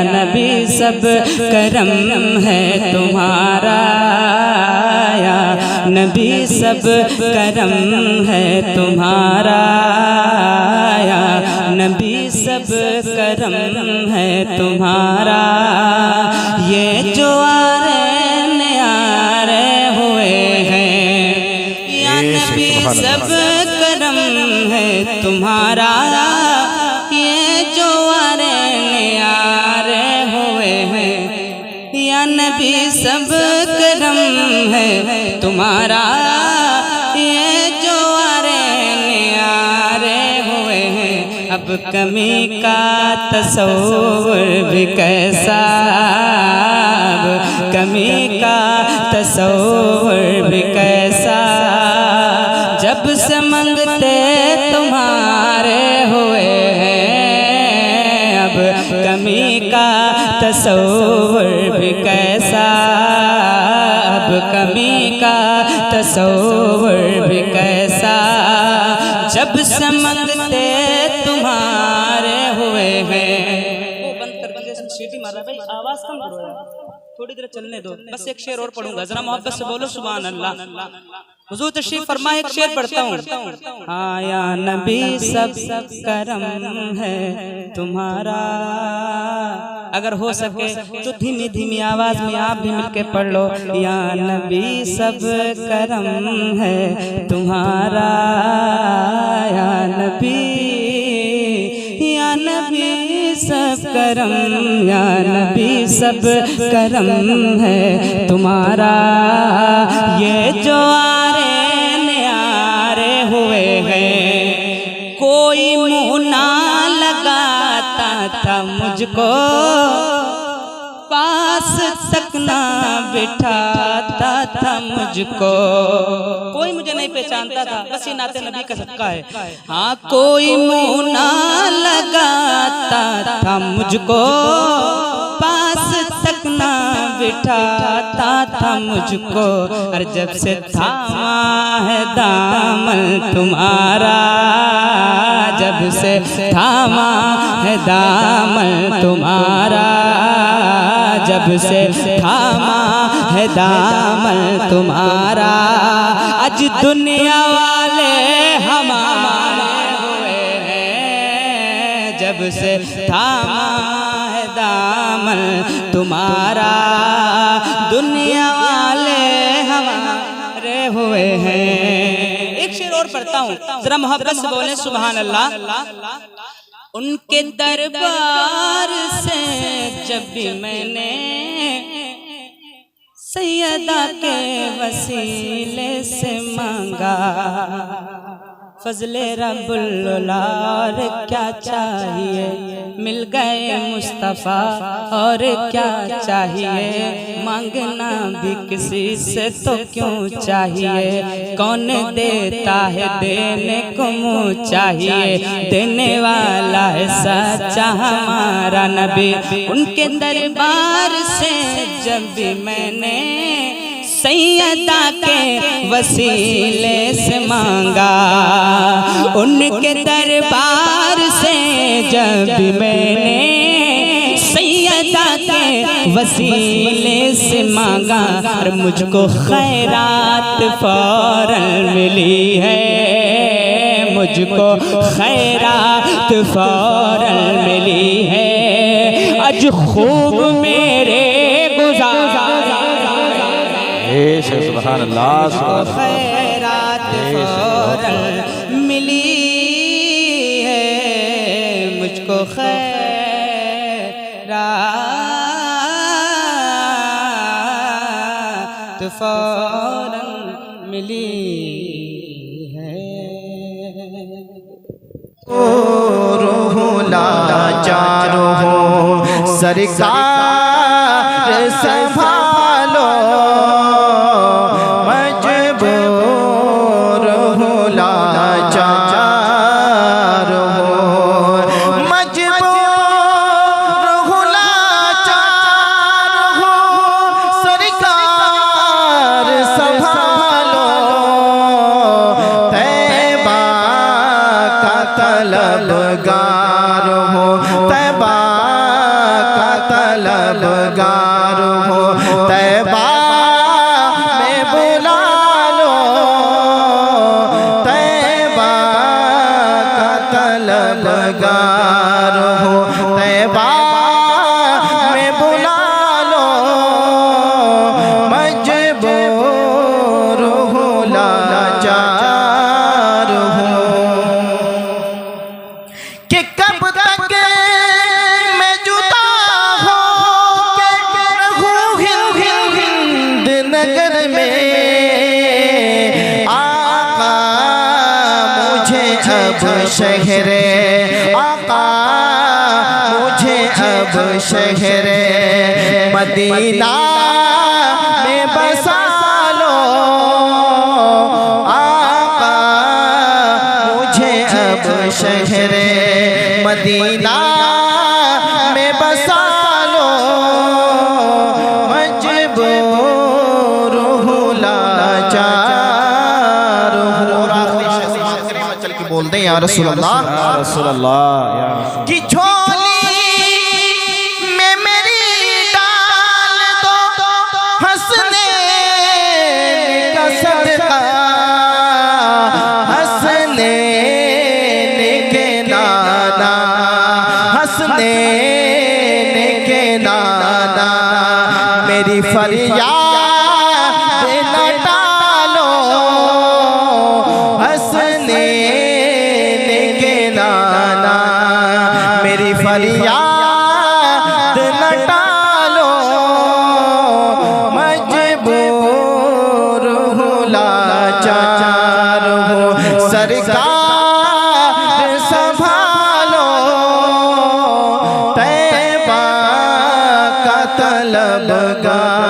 नबी सब करम है तुम्हारा, या नबी सब करम है तुम्हारा, या नबी सब करम है तुम्हारा। ये जो न्यारे हुए हैं, या नबी सब करम है तुम्हारा। ये जो न्यारे हुए हैं, या नबी सब करम है तुम्हारा। ये जो न्यारे हुए हैं, अब कमी का तसव्वुर भी कैसा, अब कमी का तसव्वुर भी कैसा। जब से मंगते तुम्हारे हुए हैं, अब कमी का तसव्वुर भी कैसा, अब कमी का तसव्वुर भी कैसा। जब से मंगते तुम्हारे हुए हैं। वो बंद कर दीजिए, सीटी मार रहा है भाई, आवाज कम करो यार, थोड़ी देर चलने दो। बस एक शेर और पढ़ूंगा, जरा मोहब्बत से बोलो सुभान अल्लाह। हुजूर तशरीफ फरमाए, एक शेर पढ़ता हूँ। हाँ या नबी सब करम है तुम्हारा। अगर हो सके तो धीमी धीमी आवाज में आप भी मिलके पढ़ लो। या नबी सब करम है तुम्हारा, या नबी, या नबी सब करम, या नबी सब करम है तुम्हारा। ये जो न्यारे हुए हैं, कोई मुँह ना लगाता था मुझको, पास तक ना बिठाता था मुझको। कोई मुझे नहीं पहचानता था, बस ये नाते नबी का सदका है। हाँ कोई मुँह ना लगाता था मुझको, पास तक ना बिठाता था मुझको। और जब से थामा है दामन तुम्हारा, जब से थामा है दामन तुम्हारा, जब से थामा है दामन तुम्हारा। आज दुनिया वाले हमारे हुए हैं, जब से थामा है दामन तुम्हारा। दुनिया वाले हमारे हुए हैं। एक शेर और पढ़ता हूँ, जरा मोहब्बत से बोले सुभान अल्लाह। उनके दरबार से जब भी मैंने सैयदा के वसीले से मांगा, फजले रब्बुल और क्या चाहिए, मिल गए मुस्तफ़ा और क्या चाहिए। मांगना भी किसी से तो क्यों चाहिए, कौन देता है देने को मुँह चाहिए। देने वाला है सच्चा हमारा नबी। उनके दरबार से जब भी मैंने सैयदा के वसीले से मांगा, उनके दरबार से जब मैंने सैयदा के वसीले से मांगा, और मुझको खैरात फौरन मिली है, मुझको खैरात फौरन मिली है। आज खूब मेरे गुज़ार सुभान अल्लाह, खैरात फौरन मिली है, मुझको खैरात फौरन मिली है। ओ रूहुला चारो हो सरकार संभालो, मजबूर हूँ लाचार हो, मजबूर हूँ लाचार हो, सरकार संभालो। तैबा का तलबगार हो, तैबा का तलबगार हो तैबा में बुला लो तैबा का तलबगार हो तैबा में बुला लो मजबूर हो लाचार हो कि कब तक मैं जुदा हो के रहूं हिंद नगर में आका मुझे अब शहरे आका मुझे अब शहरे मदीना में बसा लो आका मुझे अब शहरे मदीना में बसा लो मजबूर हो लाचार हो। चल के बोल दे या रसूल अल्लाह की झोली में मेरी डाल दो हंसने का सदका हंसने के नाना हंसने के नाना मेरी फरियाद न टालो हंसने के नाना मेरी फरियाद न टालो मजबूर हो लाचार हो सरकार संभालो तैबा का तलबगार।